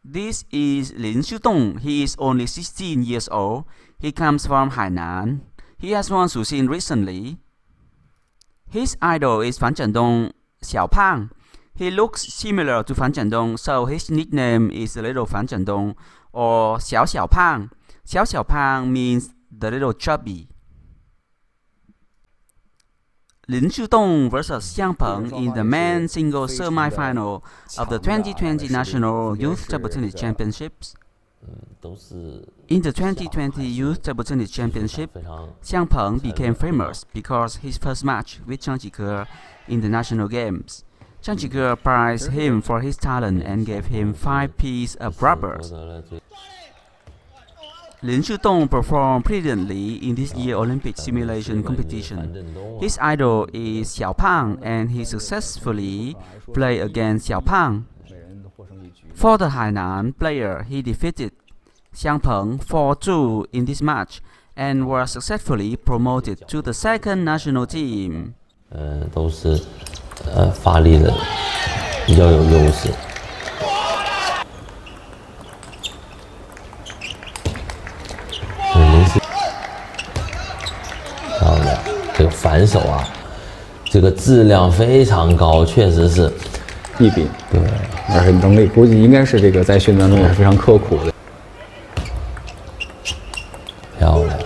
This is Lin Shudong. He is only 16 years old. He comes from Hainan. He has won Suxin recently. His idol is Fan Zhendong Xiaopang. He looks similar to Fan Zhendong, so his nickname is Little Fan Zhendong or Xiao Xiaopang. Xiao Xiaopang means the little chubby. Lin Shudong vs Xiang Peng in the men's singles semi-final of the 2020 National Youth Table Tennis Championships. In the 2020 Youth Table Tennis Championship, Xiang Peng became famous because his first match with Zhang Jike in the national games. Zhang Jike praised him for his talent and gave him 5 pieces of rubbers. Lin Shudong performed brilliantly in this year's Olympic simulation competition. His idol is Xiaopang and he successfully played against Xiaopang. For the Hainan player, he defeated Xiang Peng 4-2 in this match and was successfully promoted to the second national team. 都是发力的比较有优势。这个反手啊，这个质量非常高，确实是一比。对，而且能力估计应该是这个在训练当中也是非常刻苦的。漂亮。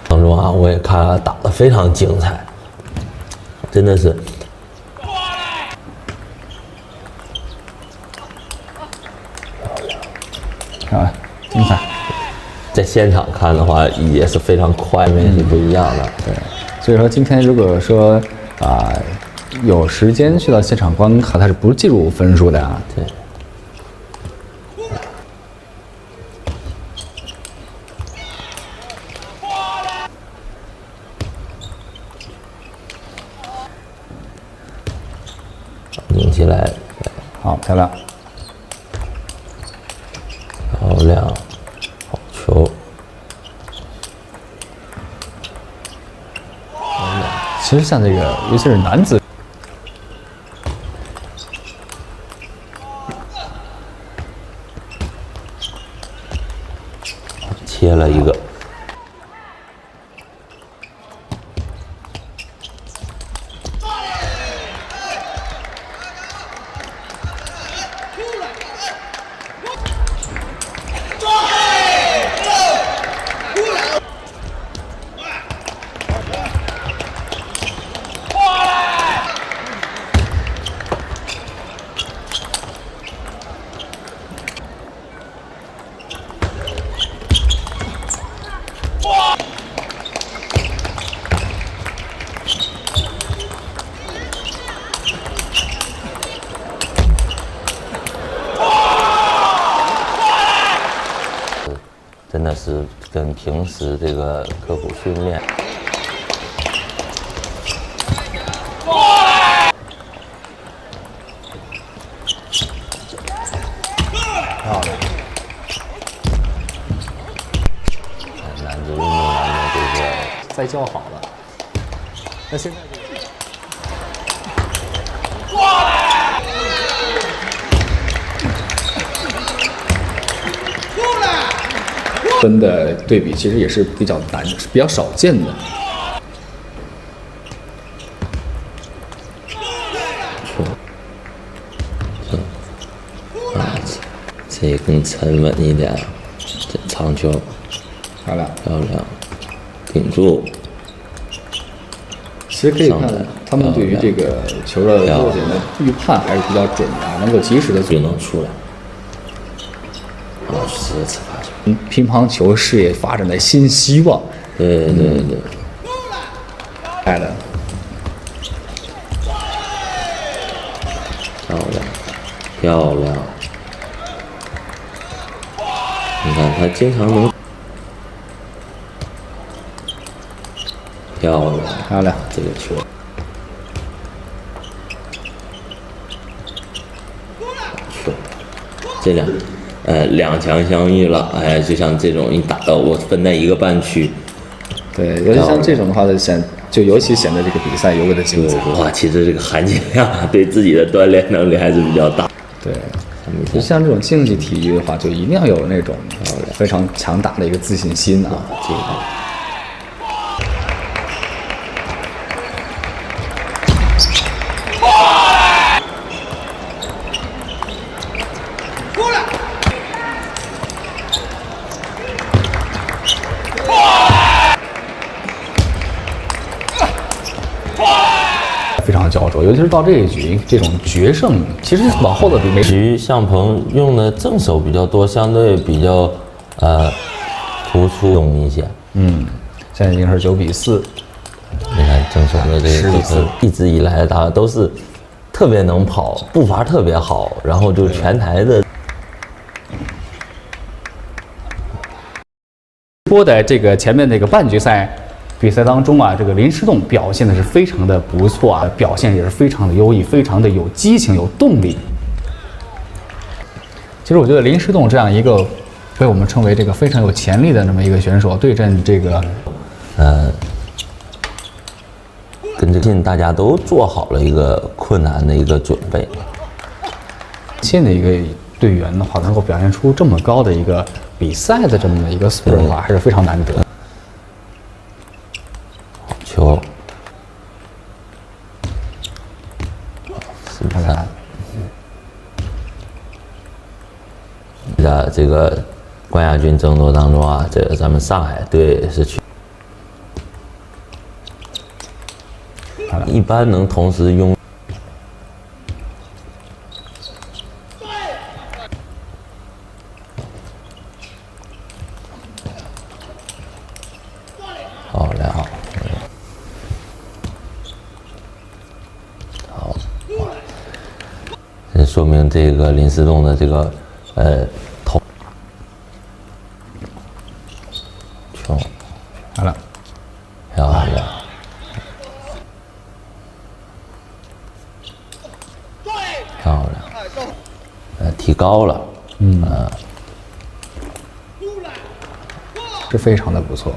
当中啊，我也看了打得非常精彩，真的是。啊，精彩！在现场看的话也是非常快，因为是不一样的。对，所以说今天如果说有时间去到现场观看，它是不计入分数的啊。对。拧起来，好，漂亮，漂亮，好球。其实像这个，尤其是男子，切了一个。真的是跟平时这个刻苦训练，漂亮，男子运动员的这个再教好了。那现在分的对比其实也是比较难，是比较少见的。这更沉稳一点，这长球，漂亮，漂亮，顶住。其实可以看他们对于这个球的弱点的预判还是比较准的，能够及时的就能出来。好，这次发球。乒乓球事业发展的新希望。对对对。来了。漂亮，漂亮。你看他经常能。漂亮，漂亮，这个球。这两强相遇了，哎，就像这种一打到我分在一个半区，对，尤其像这种的话，就尤其显得这个比赛尤为的精彩。哇，其实这个含金量对自己的锻炼能力还是比较大。对，就像这种竞技体育的话，就一定要有那种非常强大的一个自信心啊。这个。非常焦灼，尤其是到这一局，这种决胜，其实往后的比没。局向鹏用的正手比较多，相对比较突出一些。现在已经是9比4。你看正手的这个一直以来他都是特别能跑，步伐特别好，然后就全台的。播的这个前面那个半决赛比赛当中啊，这个林诗栋表现的是非常的不错啊，表现也是非常的优异，非常的有激情、有动力。其实我觉得林诗栋这样一个被我们称为这个非常有潜力的这么一个选手，对阵这个，跟这个大家都做好了一个困难的一个准备。新的一个队员的话，能够表现出这么高的一个比赛的这么一个素质的话，还是非常难得。球看，这个冠亚军争夺当中啊，这个咱们上海队是一般能同时拥。好嘞，好，好，这说明这个林诗栋的这个头球，好了，漂亮，漂亮，提高了，是非常的不错。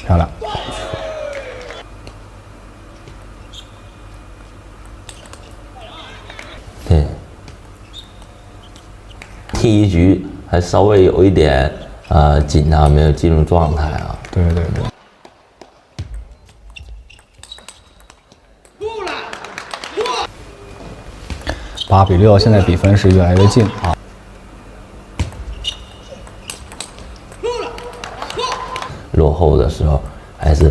漂亮，对，第一局还稍微有一点紧张，没有进入状态啊。对对对。8比6，现在比分是越来越近啊。落后的时候还是，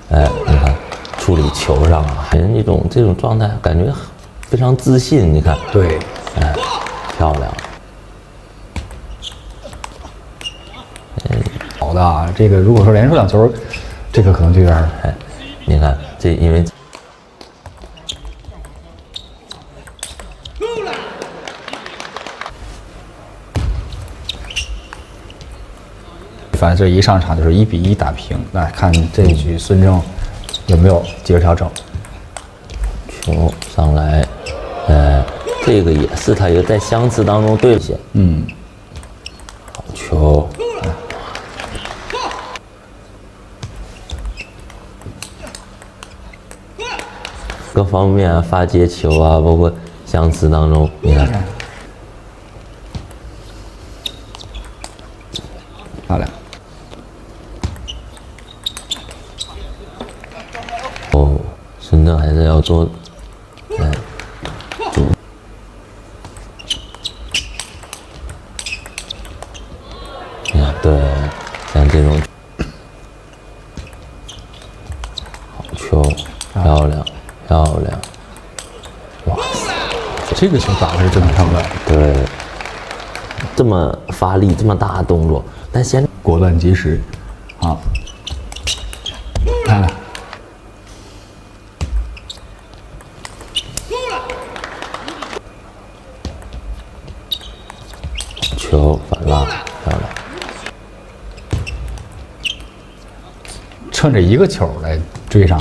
你看处理球上啊，人这种状态，感觉非常自信。你看，对，漂亮。好的啊，这个如果说连输2球，这个可能就有点，你看这因为。反正这一上场就是1比1打平，那看这一局孙正有没有几个调整。球上来，这个也是他一个在相持当中对线。好球，各方面啊，发接球啊，包括相持当中，你看，漂亮。孙正还是要做，你看，对，像这种好球，漂亮，漂亮，哇塞，这个球打的是真的漂亮。对，这么发力，这么大的动作，但现在果断及时，好，看。球反拉，漂亮。趁着一个球来追上。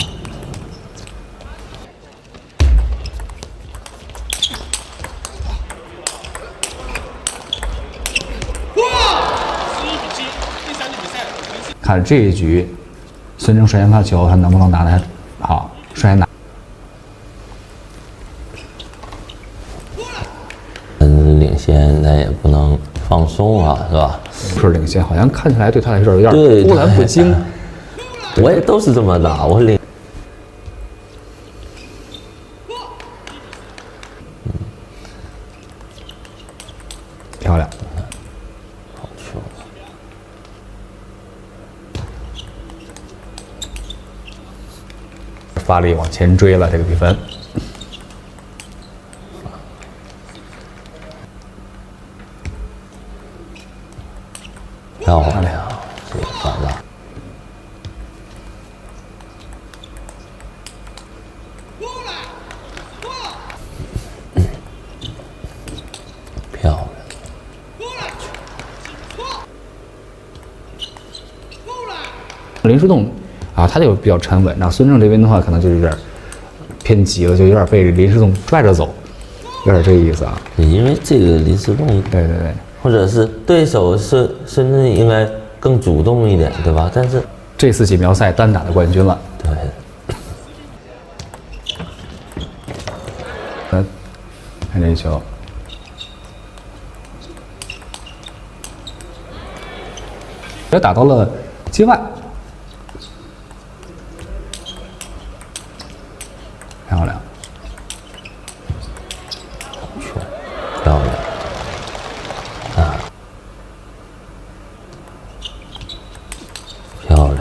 看这一局，孙铮率先发球，他能不能拿得好？率先拿。领先，咱也不能放松啊，是吧？不是领先，好像看起来对他来说有点对波澜不惊。我也都是这么打，我领。漂亮，好球！发力往前追了这个比分。漂亮，这个反了。漂亮。林书栋啊，他就比较沉稳。那孙铮这边的话，可能就有点偏急了，就有点被林书栋拽着走，有点这个意思啊。因为这个林书栋，对对对，或者是对手是甚至应该更主动一点，对吧？但是这次锦标赛单打的冠军了。对。看这球，也打到了界外，漂亮，漂亮啊，漂亮！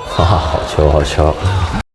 哈哈，好球，好球！